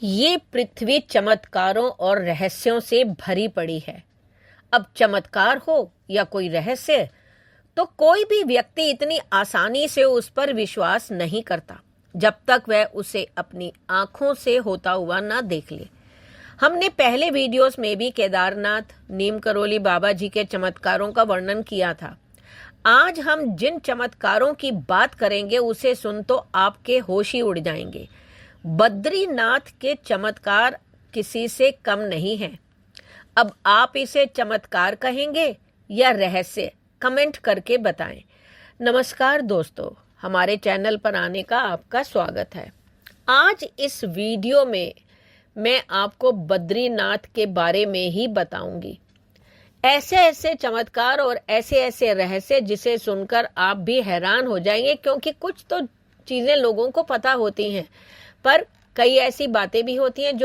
ये पृथ्वी चमत्कारों और रहस्यों से भरी पड़ी है। अब चमत्कार हो या कोई रहस्य, तो कोई भी व्यक्ति इतनी आसानी से उस पर विश्वास नहीं करता जब तक वह उसे अपनी आंखों से होता हुआ ना देख ले। हमने पहले वीडियोस में भी केदारनाथ, नीम करोली बाबा जी के चमत्कारों का वर्णन किया था। आज हम जिन चमत्कारों की बात करेंगे उसे सुन तो आपके होश ही उड़ जाएंगे। बद्रीनाथ के चमत्कार किसी से कम नहीं हैं। अब आप इसे चमत्कार कहेंगे या रहस्य, कमेंट करके बताएं। नमस्कार दोस्तों, हमारे चैनल पर आने का आपका स्वागत है। आज इस वीडियो में मैं आपको बद्रीनाथ के बारे में ही बताऊंगी। ऐसे ऐसे चमत्कार और ऐसे ऐसे रहस्य जिसे सुनकर आप भी हैरान हो जाएंगे, क्योंकि कुछ तो चीजें लोगों को पता होती हैं, पर कई ऐसी बातें भी होती हैं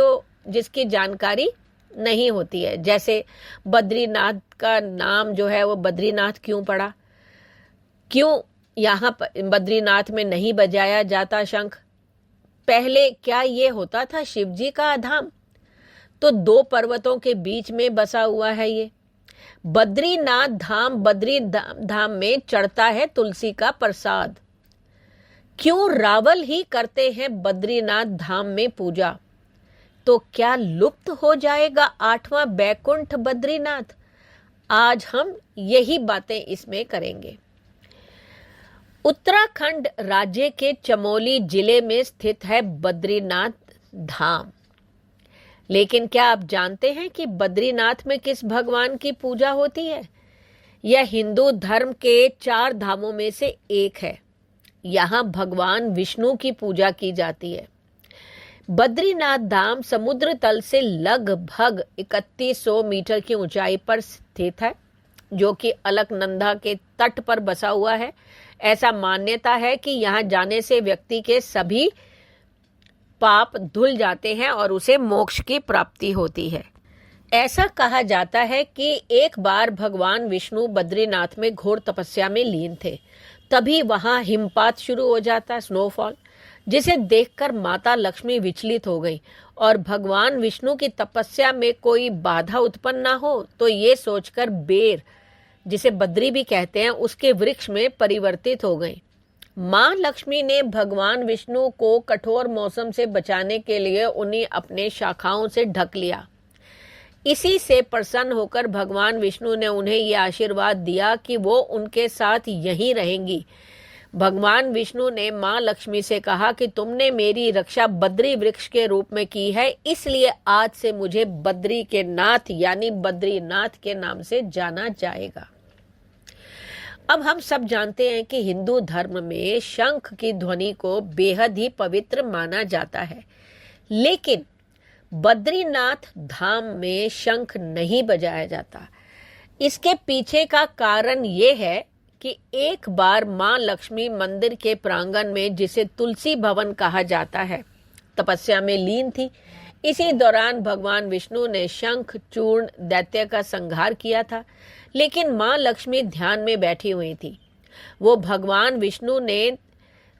जिसकी जानकारी नहीं होती है। जैसे बद्रीनाथ का नाम जो है वो बद्रीनाथ क्यों पड़ा, क्यों यहाँ पर बद्रीनाथ में नहीं बजाया जाता शंख, पहले क्या ये होता था शिव जी का धाम? तो दो पर्वतों के बीच में बसा हुआ है ये बद्रीनाथ धाम। बद्री धाम में चढ़ता है तुलसी का प्रसाद। क्यों रावल ही करते हैं बद्रीनाथ धाम में पूजा? तो क्या लुप्त हो जाएगा 8वां बैकुंठ बद्रीनाथ? आज हम यही बातें इसमें करेंगे। उत्तराखंड राज्य के चमोली जिले में स्थित है बद्रीनाथ धाम। लेकिन क्या आप जानते हैं कि बद्रीनाथ में किस भगवान की पूजा होती है? यह हिंदू धर्म के 4 धामों में से एक है। यहाँ भगवान विष्णु की पूजा की जाती है। बद्रीनाथ धाम समुद्र तल से लगभग 3100 मीटर की ऊंचाई पर स्थित है, जो कि अलकनंदा के तट पर बसा हुआ है। ऐसा मान्यता है कि यहाँ जाने से व्यक्ति के सभी पाप धुल जाते हैं और उसे मोक्ष की प्राप्ति होती है। ऐसा कहा जाता है कि एक बार भगवान विष्णु बद्रीनाथ में घोर तपस्या में लीन थे। तभी वहां हिमपात शुरू हो जाता, स्नोफॉल, जिसे देखकर माता लक्ष्मी विचलित हो गई और भगवान विष्णु की तपस्या में कोई बाधा उत्पन्न ना हो, तो ये सोचकर बेर, जिसे बद्री भी कहते हैं, उसके वृक्ष में परिवर्तित हो गई। मां लक्ष्मी ने भगवान विष्णु को कठोर मौसम से बचाने के लिए उन्हें अपने शाखाओं से ढक लिया। इसी से प्रसन्न होकर भगवान विष्णु ने उन्हें यह आशीर्वाद दिया कि वो उनके साथ यहीं रहेंगी। भगवान विष्णु ने मां लक्ष्मी से कहा कि तुमने मेरी रक्षा बद्री वृक्ष के रूप में की है, इसलिए आज से मुझे बद्री के नाथ यानी बद्रीनाथ के नाम से जाना जाएगा। अब हम सब जानते हैं कि हिंदू धर्म में शंख की ध्वनि को बेहद ही पवित्र माना जाता है, लेकिन बद्रीनाथ धाम में शंख नहीं बजाया जाता। इसके पीछे का कारण ये है कि एक बार मां लक्ष्मी मंदिर के प्रांगण में, जिसे तुलसी भवन कहा जाता है, तपस्या में लीन थी। इसी दौरान भगवान विष्णु ने शंख चूर्ण दैत्य का संहार किया था, लेकिन मां लक्ष्मी ध्यान में बैठी हुई थी। वो भगवान विष्णु ने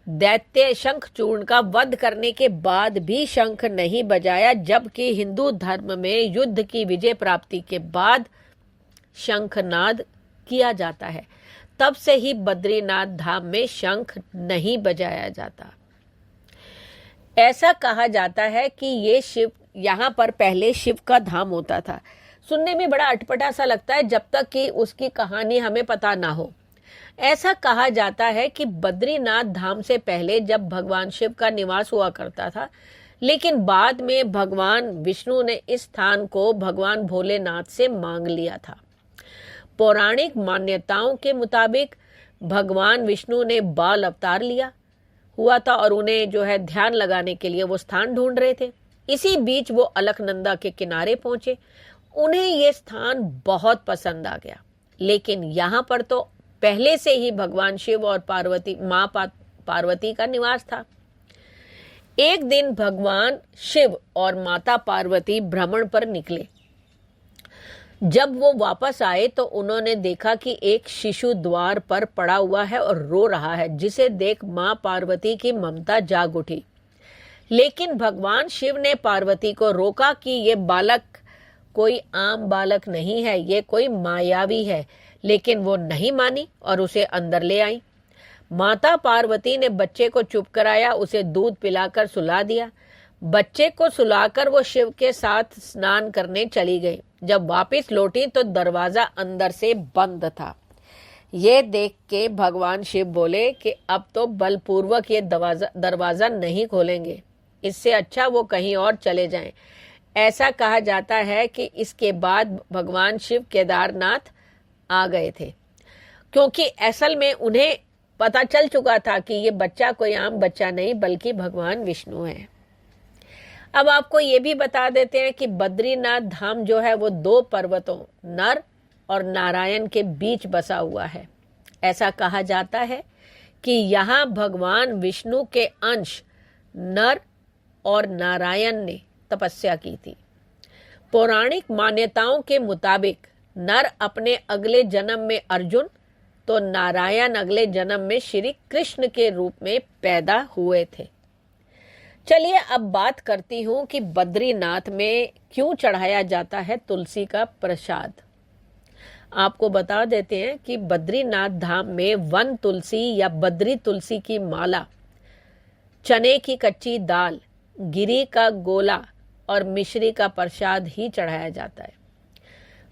दैत्य शंख चूर्ण का वध करने के बाद भी शंख नहीं बजाया, जबकि हिंदू धर्म में युद्ध की विजय प्राप्ति के बाद शंखनाद किया जाता है। तब से ही बद्रीनाथ धाम में शंख नहीं बजाया जाता। ऐसा कहा जाता है कि यहाँ पर पहले शिव का धाम होता था। सुनने में बड़ा अटपटा सा लगता है जब तक कि उसकी कहानी हमें पता ना हो। ऐसा कहा जाता है कि बद्रीनाथ धाम से पहले जब भगवान शिव का निवास हुआ करता था, लेकिन बाद में भगवान विष्णु ने इस स्थान को भगवान भोलेनाथ से मांग लिया था। पौराणिक मान्यताओं के मुताबिक भगवान विष्णु ने बाल अवतार लिया हुआ था और उन्हें जो है ध्यान लगाने के लिए वो स्थान ढूंढ रहे थे। इसी बीच वो अलकनंदा के किनारे पहुंचे। उन्हें ये स्थान बहुत पसंद आ गया, लेकिन यहाँ पर तो पहले से ही भगवान शिव और पार्वती का निवास था। एक दिन भगवान शिव और माता पार्वती भ्रमण पर निकले। जब वो वापस आए तो उन्होंने देखा कि एक शिशु द्वार पर पड़ा हुआ है और रो रहा है, जिसे देख मां पार्वती की ममता जाग उठी। लेकिन भगवान शिव ने पार्वती को रोका कि ये बालक कोई आम बालक नहीं है, ये कोई मायावी है। लेकिन वो नहीं मानी और उसे अंदर ले आई। माता पार्वती ने बच्चे को चुप कराया, उसे दूध पिलाकर सुला दिया। बच्चे को सुलाकर वो शिव के साथ स्नान करने चली गई। जब वापस लौटी तो दरवाजा अंदर से बंद था। ये देख के भगवान शिव बोले कि अब तो बलपूर्वक ये दरवाजा नहीं खोलेंगे, इससे अच्छा वो कहीं और चले जाएं। ऐसा कहा जाता है कि इसके बाद भगवान शिव केदारनाथ आ गए थे, क्योंकि असल में उन्हें पता चल चुका था कि ये बच्चा कोई आम बच्चा नहीं बल्कि भगवान विष्णु है। अब आपको ये भी बता देते हैं कि बद्रीनाथ धाम जो है वो 2 पर्वतों नर और नारायण के बीच बसा हुआ है। ऐसा कहा जाता है कि यहाँ भगवान विष्णु के अंश नर और नारायण ने तपस्या की थी। पौराणिक मान्यताओं के मुताबिक नर अपने अगले जन्म में अर्जुन तो नारायण अगले जन्म में श्री कृष्ण के रूप में पैदा हुए थे। चलिए अब बात करती हूँ कि बद्रीनाथ में क्यों चढ़ाया जाता है तुलसी का प्रसाद। आपको बता देते हैं कि बद्रीनाथ धाम में वन तुलसी या बद्री तुलसी की माला, चने की कच्ची दाल, गिरी का गोला और मिश्री का प्रसाद ही चढ़ाया जाता है।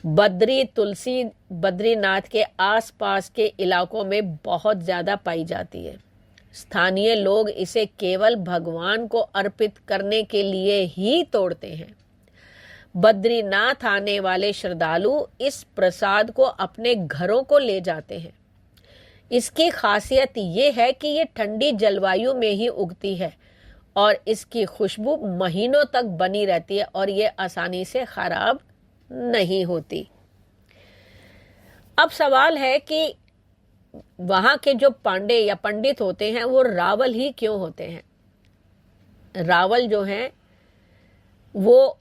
बद्री तुलसी बद्रीनाथ के आसपास के इलाकों में बहुत ज्यादा पाई जाती है। स्थानीय लोग इसे केवल भगवान को अर्पित करने के लिए ही तोड़ते हैं। बद्रीनाथ आने वाले श्रद्धालु इस प्रसाद को अपने घरों को ले जाते हैं। इसकी खासियत ये है कि ये ठंडी जलवायु में ही उगती है और इसकी खुशबू महीनों तक बनी रहती है और ये आसानी से खराब नहीं होती। अब सवाल है कि वहां के जो पांडे या पंडित होते हैं वो रावल ही क्यों होते हैं? रावल जो हैं वो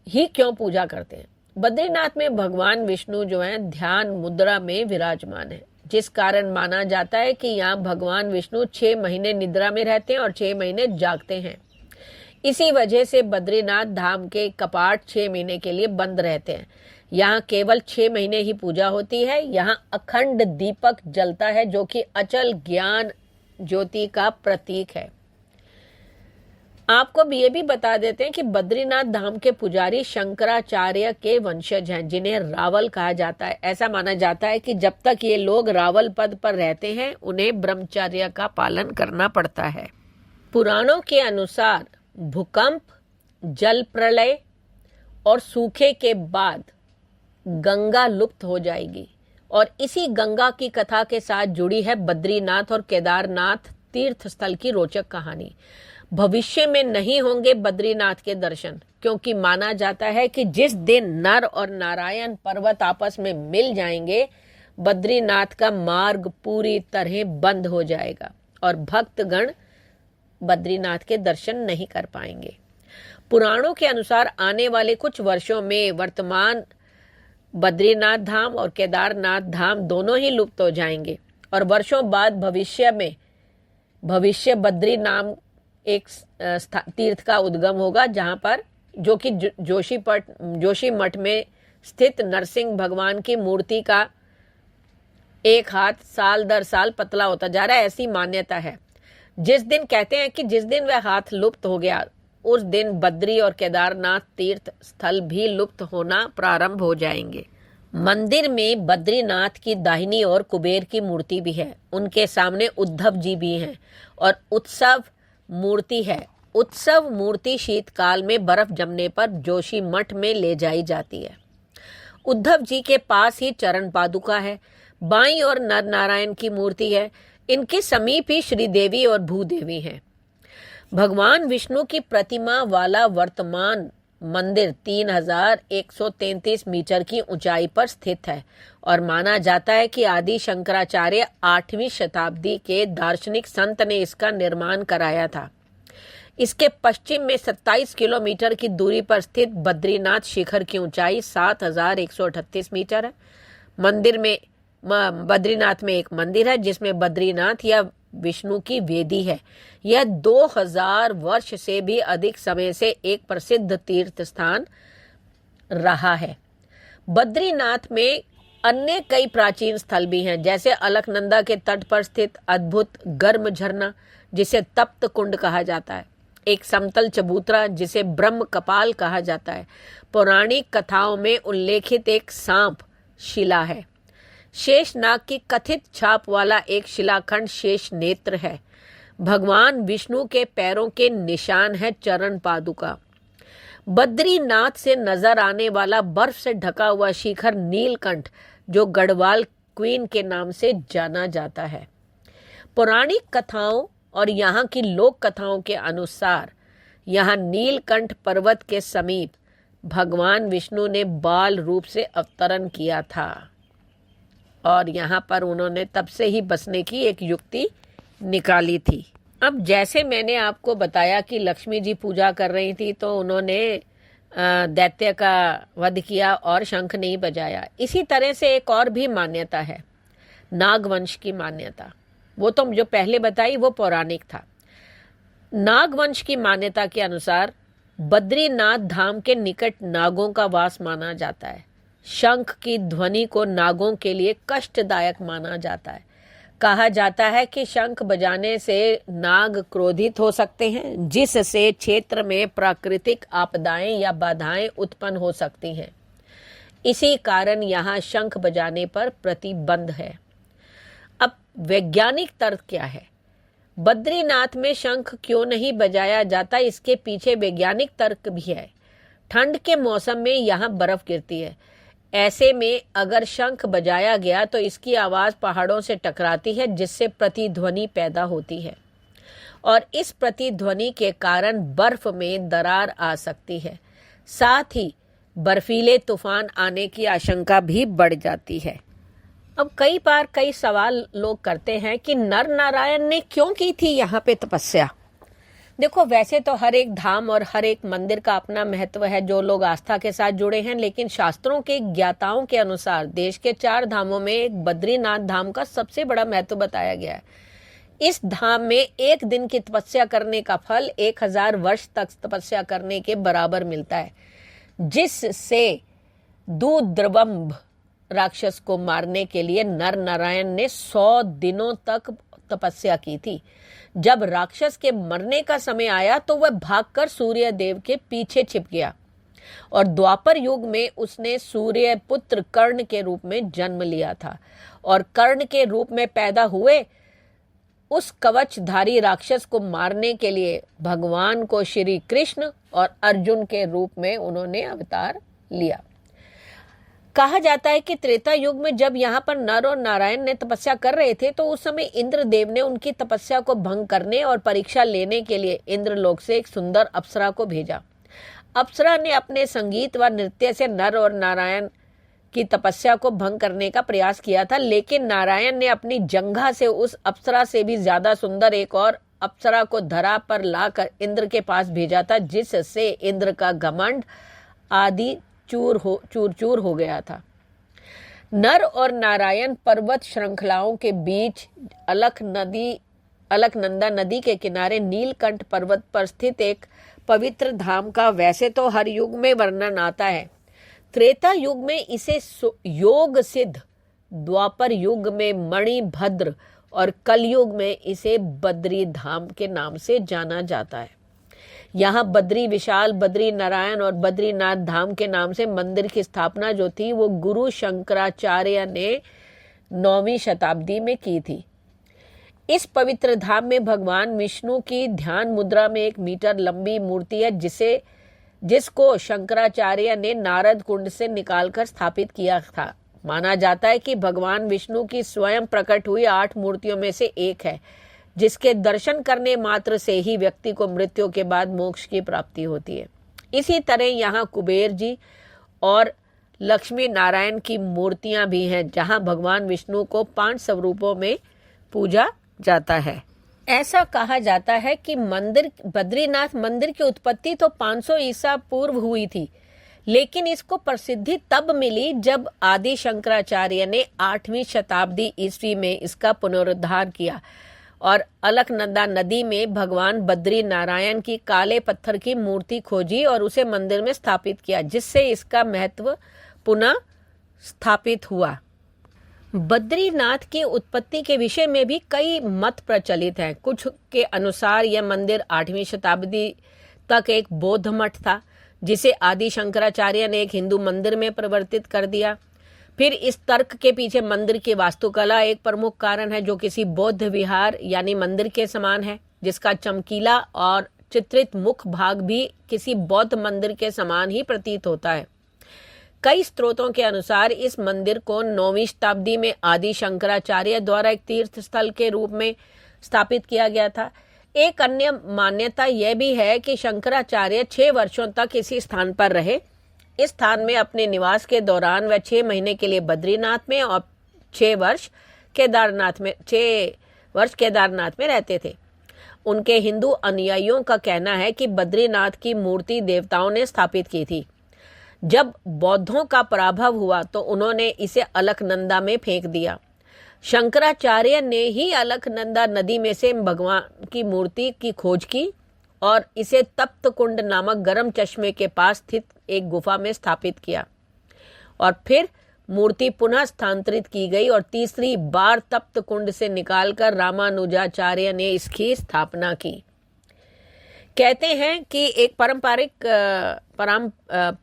ही क्यों पूजा करते हैं? बद्रीनाथ में भगवान विष्णु जो हैं ध्यान मुद्रा में विराजमान है, जिस कारण माना जाता है कि यहाँ भगवान विष्णु 6 महीने निद्रा में रहते हैं और 6 महीने जागते हैं। इसी वजह से बद्रीनाथ धाम के कपाट 6 महीने के लिए बंद रहते हैं। यहाँ केवल 6 महीने ही पूजा होती है। यहाँ अखंड दीपक जलता है जो कि अचल ज्ञान ज्योति का प्रतीक है। आपको ये भी बता देते हैं कि बद्रीनाथ धाम के पुजारी शंकराचार्य के वंशज हैं, जिन्हें रावल कहा जाता है। ऐसा माना जाता है कि जब तक ये लोग रावल पद पर रहते हैं उन्हें ब्रह्मचर्य का पालन करना पड़ता है। पुराणों के अनुसार भूकंप, जल प्रलय और सूखे के बाद गंगा लुप्त हो जाएगी और इसी गंगा की कथा के साथ जुड़ी है बद्रीनाथ और केदारनाथ तीर्थ स्थल की रोचक कहानी। भविष्य में नहीं होंगे बद्रीनाथ के दर्शन, क्योंकि माना जाता है कि जिस दिन नर और नारायण पर्वत आपस में मिल जाएंगे बद्रीनाथ का मार्ग पूरी तरह बंद हो जाएगा और भक्तगण बद्रीनाथ के दर्शन नहीं कर पाएंगे। पुराणों के अनुसार आने वाले कुछ वर्षों में वर्तमान बद्रीनाथ धाम और केदारनाथ धाम दोनों ही लुप्त हो जाएंगे और वर्षों बाद भविष्य बद्री नाम एक तीर्थ का उद्गम होगा, जहां पर जो कि जोशी मठ में स्थित नरसिंह भगवान की मूर्ति का एक हाथ साल दर साल पतला होता जा रहा है, ऐसी मान्यता है। जिस दिन कहते हैं कि जिस दिन वह हाथ लुप्त हो गया उस दिन बद्री और केदारनाथ तीर्थ स्थल भी लुप्त होना प्रारंभ हो जाएंगे। मंदिर में बद्रीनाथ की दाहिनी ओर कुबेर की मूर्ति भी है, उनके सामने उद्धव जी भी हैं और उत्सव मूर्ति है। उत्सव मूर्ति शीतकाल में बर्फ जमने पर जोशी मठ में ले जाई जाती है। उद्धव जी के पास ही चरण पादुका है। बाईं ओर नर नारायण की मूर्ति है। इनके समीप ही श्रीदेवी और भूदेवी हैं। भगवान विष्णु की प्रतिमा वाला वर्तमान मंदिर 3133 मीटर की ऊंचाई पर स्थित है और माना जाता है कि आदि शंकराचार्य 8वीं शताब्दी के दार्शनिक संत ने इसका निर्माण कराया था। इसके पश्चिम में 27 किलोमीटर की दूरी पर स्थित बद्रीनाथ शिखर की ऊंचाई 7138 मीटर है। बद्रीनाथ में एक मंदिर है जिसमें बद्रीनाथ या विष्णु की वेदी है। यह 2000 वर्ष से भी अधिक समय से एक प्रसिद्ध तीर्थ स्थान रहा है। बद्रीनाथ में अन्य कई प्राचीन स्थल भी हैं, जैसे अलकनंदा के तट पर स्थित अद्भुत गर्म झरना जिसे तप्त कुंड कहा जाता है, एक समतल चबूतरा जिसे ब्रह्म कपाल कहा जाता है, पौराणिक कथाओं में उल्लेखित एक सांप शिला है, शेषनाग की कथित छाप वाला एक शिलाखंड शेष नेत्र है, भगवान विष्णु के पैरों के निशान है चरण पादुका। बद्रीनाथ से नजर आने वाला बर्फ से ढका हुआ शिखर नीलकंठ जो गढ़वाल क्वीन के नाम से जाना जाता है। पौराणिक कथाओं और यहाँ की लोक कथाओं के अनुसार यहाँ नीलकंठ पर्वत के समीप भगवान विष्णु ने बाल रूप से अवतरण किया था और यहाँ पर उन्होंने तब से ही बसने की एक युक्ति निकाली थी। अब जैसे मैंने आपको बताया कि लक्ष्मी जी पूजा कर रही थी तो उन्होंने दैत्य का वध किया और शंख नहीं बजाया। इसी तरह से एक और भी मान्यता है, नागवंश की मान्यता। वो तो जो पहले बताई वो पौराणिक था। नागवंश की मान्यता के अनुसार बद्रीनाथ धाम के निकट नागों का वास माना जाता है। शंख की ध्वनि को नागों के लिए कष्टदायक माना जाता है। कहा जाता है कि शंख बजाने से नाग क्रोधित हो सकते हैं, जिससे क्षेत्र में प्राकृतिक आपदाएं या बाधाएं उत्पन्न हो सकती हैं। इसी कारण यहाँ शंख बजाने पर प्रतिबंध है। अब वैज्ञानिक तर्क क्या है? बद्रीनाथ में शंख क्यों नहीं बजाया जाता, इसके पीछे वैज्ञानिक तर्क भी है। ठंड के मौसम में यहाँ बर्फ गिरती है। ऐसे में अगर शंख बजाया गया तो इसकी आवाज पहाड़ों से टकराती है, जिससे प्रतिध्वनि पैदा होती है और इस प्रतिध्वनि के कारण बर्फ में दरार आ सकती है। साथ ही बर्फीले तूफान आने की आशंका भी बढ़ जाती है। अब कई बार कई सवाल लोग करते हैं कि नर नारायण ने क्यों की थी यहाँ पे तपस्या। देखो, वैसे तो हर एक धाम और हर एक मंदिर का अपना महत्व है जो लोग आस्था के साथ जुड़े हैं, लेकिन शास्त्रों के ज्ञाताओं के अनुसार देश के 4 धामों में एक बद्रीनाथ धाम का सबसे बड़ा महत्व बताया गया है। इस धाम में एक दिन की तपस्या करने का फल 1000 वर्ष तक तपस्या करने के बराबर मिलता है, जिससे दूद्रवंभ राक्षस को मारने के लिए नर नारायण ने 100 दिनों तक तपस्या की थी। जब राक्षस के मरने का समय आया तो वह भागकर सूर्य देव के पीछे छिप गया और द्वापर युग में उसने सूर्य पुत्र कर्ण के रूप में जन्म लिया था और कर्ण के रूप में पैदा हुए उस कवचधारी राक्षस को मारने के लिए भगवान को श्री कृष्ण और अर्जुन के रूप में उन्होंने अवतार लिया। कहा जाता है कि त्रेता युग में जब यहाँ पर नर और नारायण ने तपस्या कर रहे थे तो उस समय इंद्रदेव ने उनकी तपस्या को भंग करने और परीक्षा लेने के लिए इंद्रलोक से एक सुंदर अप्सरा को भेजा। अप्सरा ने अपने संगीत व नृत्य से नर और नारायण की तपस्या को भंग करने का प्रयास किया था, लेकिन नारायण ने अपनी जंघा से उस अप्सरा से भी ज्यादा सुंदर एक और अप्सरा को धरा पर लाकर इंद्र के पास भेजा था, जिससे इंद्र का घमंड आदि चूर चूर हो गया था। नर और नारायण पर्वत श्रृंखलाओं के बीच अलकनंदा नदी के किनारे नीलकंठ पर्वत पर स्थित एक पवित्र धाम का वैसे तो हर युग में वर्णन आता है। त्रेता युग में इसे योग सिद्ध, द्वापर युग में मणिभद्र और कलयुग में इसे बद्री धाम के नाम से जाना जाता है। यहाँ बद्री विशाल, बद्री नारायण और बद्रीनाथ धाम के नाम से मंदिर की स्थापना जो थी वो गुरु शंकराचार्य ने 9वीं शताब्दी में की थी। इस पवित्र धाम में भगवान विष्णु की ध्यान मुद्रा में 1 मीटर लंबी मूर्ति है, जिसको शंकराचार्य ने नारद कुंड से निकालकर स्थापित किया था। माना जाता है कि भगवान विष्णु की स्वयं प्रकट हुई 8 मूर्तियों में से एक है, जिसके दर्शन करने मात्र से ही व्यक्ति को मृत्यु के बाद मोक्ष की प्राप्ति होती है। इसी तरह यहाँ कुबेर जी और लक्ष्मी नारायण की मूर्तियां भी हैं, जहां भगवान विष्णु को 5 स्वरूपों में पूजा जाता है। ऐसा कहा जाता है कि बद्रीनाथ मंदिर की उत्पत्ति तो 500 ईसा पूर्व हुई थी, लेकिन इसको प्रसिद्धि तब मिली जब आदि शंकराचार्य ने 8वीं शताब्दी ईस्वी में इसका पुनरुद्धार किया और अलकनंदा नदी में भगवान बद्री नारायण की काले पत्थर की मूर्ति खोजी और उसे मंदिर में स्थापित किया, जिससे इसका महत्व पुनः स्थापित हुआ। बद्रीनाथ की उत्पत्ति के विषय में भी कई मत प्रचलित हैं। कुछ के अनुसार यह मंदिर 8वीं शताब्दी तक एक बौद्ध मठ था, जिसे आदि शंकराचार्य ने एक हिंदू मंदिर में परिवर्तित कर दिया। फिर इस तर्क के पीछे मंदिर की वास्तुकला एक प्रमुख कारण है, जो किसी बौद्ध विहार यानी मंदिर के समान है, जिसका चमकीला और चित्रित मुख भाग भी किसी बौद्ध मंदिर के समान ही प्रतीत होता है। कई स्रोतों के अनुसार इस मंदिर को 9वीं शताब्दी में आदि शंकराचार्य द्वारा एक तीर्थ स्थल के रूप में स्थापित किया गया था। एक अन्य मान्यता यह भी है कि शंकराचार्य 6 वर्षों तक इसी स्थान पर रहे। इस स्थान में अपने निवास के दौरान वह 6 महीने के लिए बद्रीनाथ में और 6 वर्ष केदारनाथ में रहते थे। उनके हिंदू अनुयायियों का कहना है कि बद्रीनाथ की मूर्ति देवताओं ने स्थापित की थी। जब बौद्धों का पराभव हुआ तो उन्होंने इसे अलकनंदा में फेंक दिया। शंकराचार्य ने ही अलकनंदा नदी में से भगवान की मूर्ति की खोज की और इसे तप्त कुंड नामक गर्म चश्मे के पास स्थित एक गुफा में स्थापित किया, और फिर मूर्ति पुनः स्थानांतरित की गई और तीसरी बार तप्त कुंड से निकालकर रामानुजाचार्य ने इसकी स्थापना की। कहते हैं कि एक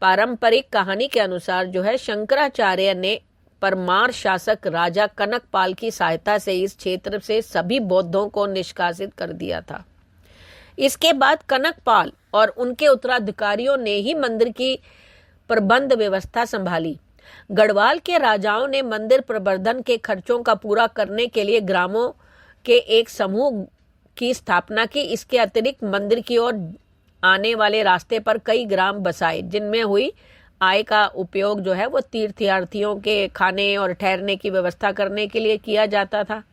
पारंपरिक कहानी के अनुसार जो है, शंकराचार्य ने परमार शासक राजा कनकपाल की सहायता से इस क्षेत्र से सभी बौद्धों को निष्कासित कर दिया था। इसके बाद कनकपाल और उनके उत्तराधिकारियों ने ही मंदिर की प्रबंध व्यवस्था संभाली। गढ़वाल के राजाओं ने मंदिर प्रबंधन के खर्चों का पूरा करने के लिए ग्रामों के एक समूह की स्थापना की। इसके अतिरिक्त मंदिर की ओर आने वाले रास्ते पर कई ग्राम बसाए, जिनमें हुई आय का उपयोग जो है वो तीर्थयात्रियों के खाने और ठहरने की व्यवस्था करने के लिए किया जाता था।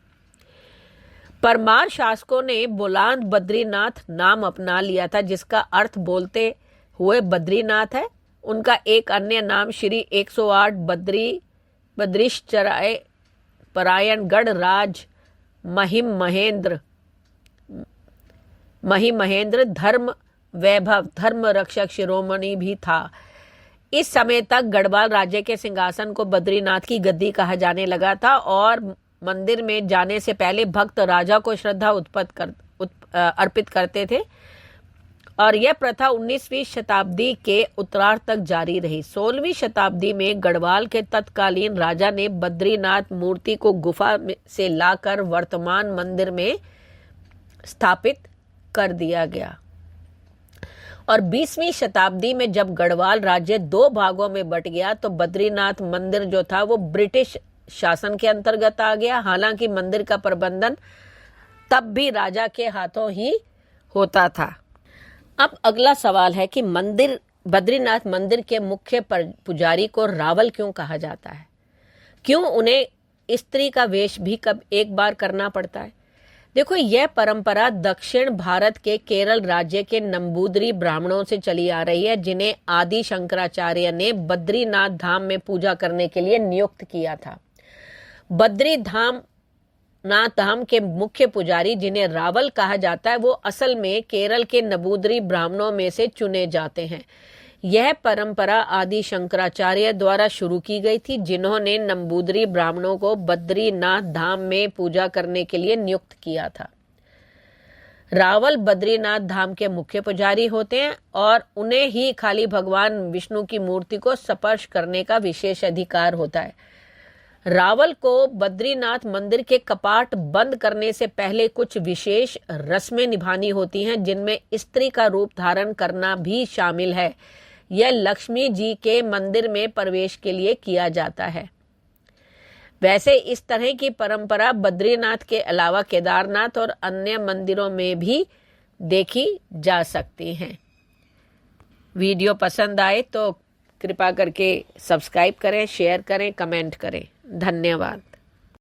परमार शासकों ने बुलांद बद्रीनाथ नाम अपना लिया था, जिसका अर्थ बोलते हुए बद्रीनाथ है। उनका एक अन्य नाम श्री 108 बद्रीश्चराय परायणगढ़ राज महिमहेंद्र धर्म वैभव धर्म रक्षक शिरोमणि भी था। इस समय तक गढ़वाल राज्य के सिंहासन को बद्रीनाथ की गद्दी कहा जाने लगा था और मंदिर में जाने से पहले भक्त राजा को श्रद्धा अर्पित करते थे, और यह प्रथा 19वीं शताब्दी के उत्तरार्ध तक जारी रही। 16वीं शताब्दी में गढ़वाल के तत्कालीन राजा ने बद्रीनाथ मूर्ति को गुफा से लाकर वर्तमान मंदिर में स्थापित कर दिया गया, और 20वीं शताब्दी में जब गढ़वाल राज्य 2 भागों में बट गया तो बद्रीनाथ मंदिर जो था वो ब्रिटिश शासन के अंतर्गत आ गया। हालांकि मंदिर का प्रबंधन तब भी राजा के हाथों ही होता था। अब अगला सवाल है कि बद्रीनाथ मंदिर के मुख्य पुजारी को रावल क्यों कहा जाता है? क्यों उन्हें स्त्री का वेश भी एक बार करना पड़ता है? देखो, यह परंपरा दक्षिण भारत के केरल राज्य के नंबूदरी ब्राह्मणों से चली आ रही है, जिन्हें आदि शंकराचार्य ने बद्रीनाथ धाम में पूजा करने के लिए नियुक्त किया था। बद्रीनाथ धाम के मुख्य पुजारी, जिन्हें रावल कहा जाता है, वो असल में केरल के नंबूदरी ब्राह्मणों में से चुने जाते हैं। यह परंपरा आदि शंकराचार्य द्वारा शुरू की गई थी, जिन्होंने नंबूदरी ब्राह्मणों को बद्रीनाथ धाम में पूजा करने के लिए नियुक्त किया था। रावल बद्रीनाथ धाम के मुख्य पुजारी होते हैं और उन्हें ही खाली भगवान विष्णु की मूर्ति को स्पर्श करने का विशेष अधिकार होता है। रावल को बद्रीनाथ मंदिर के कपाट बंद करने से पहले कुछ विशेष रस्में निभानी होती हैं, जिनमें स्त्री का रूप धारण करना भी शामिल है। यह लक्ष्मी जी के मंदिर में प्रवेश के लिए किया जाता है। वैसे इस तरह की परंपरा बद्रीनाथ के अलावा केदारनाथ और अन्य मंदिरों में भी देखी जा सकती है। वीडियो पसंद आए तो कृपा करके सब्सक्राइब करें, शेयर करें, कमेंट करें। धन्यवाद।